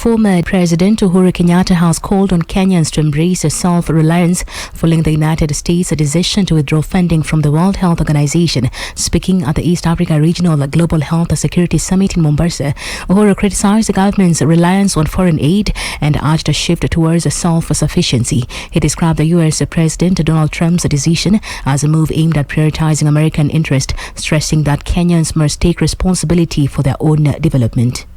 Former President Uhuru Kenyatta has called on Kenyans to embrace self-reliance following the United States' decision to withdraw funding from the World Health Organization. Speaking at the East Africa Regional Global Health Security Summit in Mombasa, Uhuru criticized the government's reliance on foreign aid and urged a shift towards self-sufficiency. He described the U.S. President Donald Trump's decision as a move aimed at prioritizing American interest, stressing that Kenyans must take responsibility for their own development.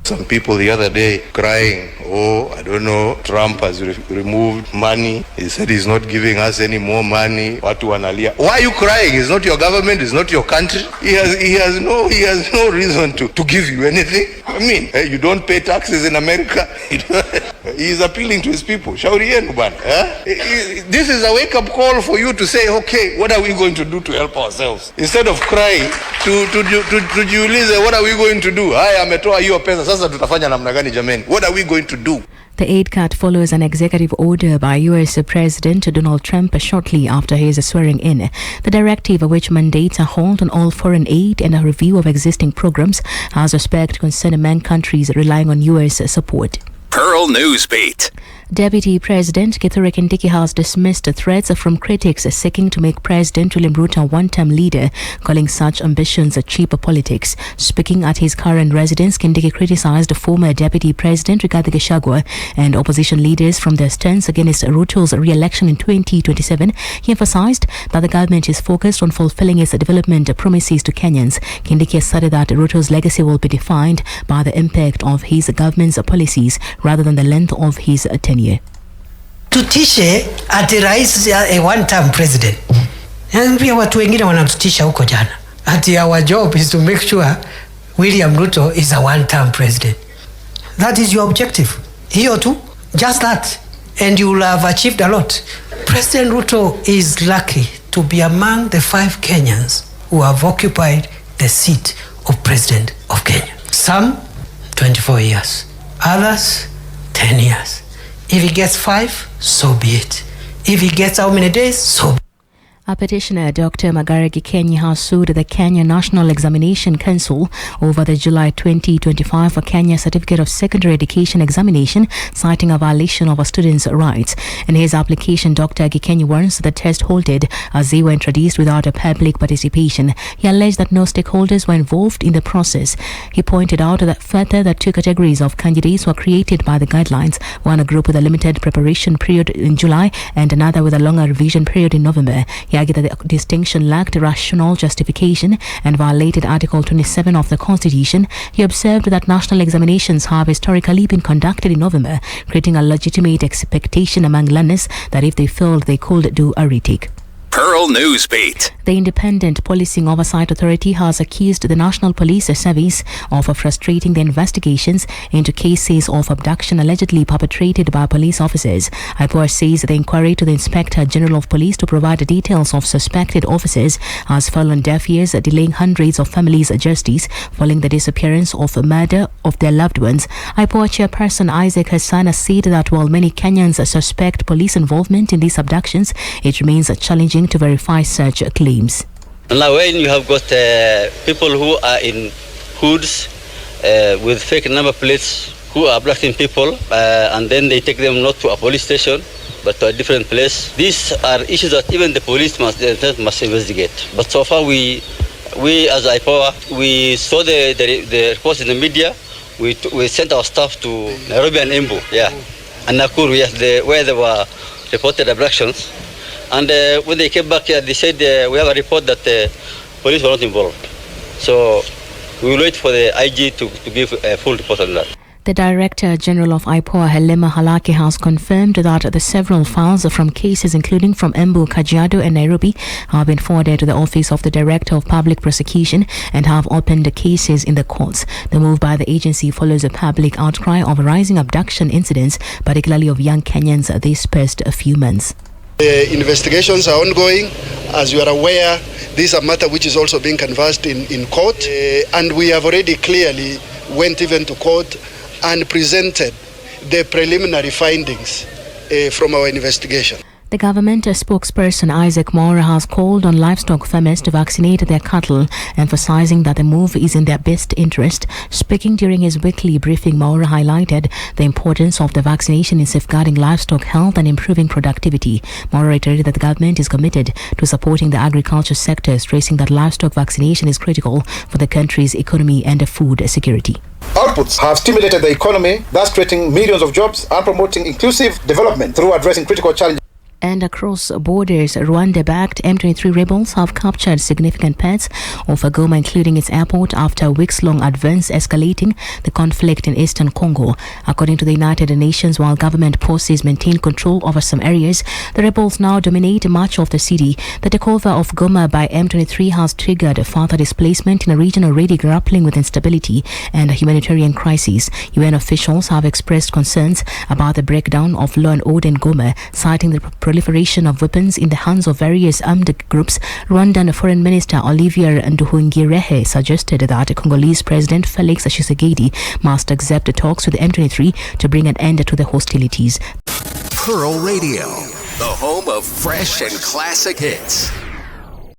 Some people the other day crying, I don't know, Trump has removed money. He said he's not giving us any more money. Watu wanalia. Why are you crying? It's not your government, it's not your country. He has no reason to give you anything. I mean, you don't pay taxes in America. He is appealing to his people. Shauri yenu bana. This is a wake-up call for you to say, okay, what are we going to do to help ourselves? Instead of crying, tujiulize, what are we going to do? Haya ametoa hiyo pesa, sasa tutafanya namna gani jameni? What are we going to do? The aid cut follows an executive order by U.S. President Donald Trump shortly after his swearing in. The directive, which mandates a halt on all foreign aid and a review of existing programs, has respect concern among countries relying on U.S. support. Pearl Newsbeat. Deputy President Kithure Kindiki has dismissed threats from critics seeking to make President William Ruto a one-term leader, calling such ambitions cheap politics. Speaking at his current residence, Kindiki criticized former Deputy President Rigathi Gachagua and opposition leaders from their stance against Ruto's re-election in 2027. He emphasized that the government is focused on fulfilling its development promises to Kenyans. Kindiki asserted that Ruto's legacy will be defined by the impact of his government's policies rather than the length of his tenure. Tutishe ati rais a one-term president. Pia watu wengine wanatutisha huko jana. Ati our job is to make sure William Ruto is a one-term president. That is your objective. Hiyo tu. Just that. And you will have achieved a lot. President Ruto is lucky to be among the 5 Kenyans who have occupied the seat of President of Kenya. Some 24 years. Others 10 years. If he gets 5, so be it. If he gets how many days, so be it. A petitioner, Dr. Magare Gikenyi, has sued the Kenya National Examination Council over the July 2025 Kenya Certificate of Secondary Education examination, citing a violation of a student's rights. In his application, Dr. Gikenyi warns the test halted as they were introduced without a public participation. He alleged that no stakeholders were involved in the process. He pointed out that further that 2 categories of candidates were created by the guidelines, one a group with a limited preparation period in July and another with a longer revision period in November. He argued that the distinction lacked rational justification and violated Article 27 of the Constitution. He observed that national examinations have historically been conducted in November, creating a legitimate expectation among learners that if they failed, they could do a retake. Pearl Newsbeat. The Independent Policing Oversight Authority has accused the National Police Service of frustrating the investigations into cases of abduction allegedly perpetrated by police officers. IPOA says the inquiry to the Inspector General of Police to provide details of suspected officers has fallen on deaf ears, delaying hundreds of families' justice following the disappearance of murder of their loved ones. IPOA Chairperson Isaac Hassan has said that while many Kenyans suspect police involvement in these abductions, it remains challenging to verify such claims. Now when you have got people who are in hoods with fake number plates who are abducting people and then they take them not to a police station but to a different place, these are issues that even the police must investigate. But so far we as IPOA, we saw the reports in the media. We sent our staff to Nairobi and Embu, and Nakuru, where there were reported abductions. And when they came back here, they said we have a report that police were not involved. So we will wait for the IG to give a full report on that. The Director General of IPOA, Halima Halaki, has confirmed that the several files from cases including from Embu, Kajiado and Nairobi have been forwarded to the Office of the Director of Public Prosecution and have opened cases in the courts. The move by the agency follows a public outcry of rising abduction incidents, particularly of young Kenyans, these past few months. The investigations are ongoing. As you are aware, this is a matter which is also being canvassed in court, and we have already clearly went even to court and presented the preliminary findings from our investigation. The government spokesperson Isaac Mora has called on livestock farmers to vaccinate their cattle, emphasizing that the move is in their best interest. Speaking during his weekly briefing, Mora highlighted the importance of the vaccination in safeguarding livestock health and improving productivity. Mora reiterated that the government is committed to supporting the agriculture sector, stressing that livestock vaccination is critical for the country's economy and food security. Outputs have stimulated the economy, thus creating millions of jobs and promoting inclusive development through addressing critical challenges. And across borders, Rwanda-backed M23 rebels have captured significant parts of Goma, including its airport, after weeks-long advance escalating the conflict in eastern Congo. According to the United Nations, while government forces maintain control over some areas, the rebels now dominate much of the city. The takeover of Goma by M23 has triggered further displacement in a region already grappling with instability and a humanitarian crisis. UN officials have expressed concerns about the breakdown of law and order in Goma, citing the proliferation of weapons in the hands of various armed groups. Rwandan Foreign Minister Olivier Nduhungirehe suggested that Congolese President Felix Tshisekedi must accept talks with M23 to bring an end to the hostilities. Pearl Radio, the home of fresh and classic hits.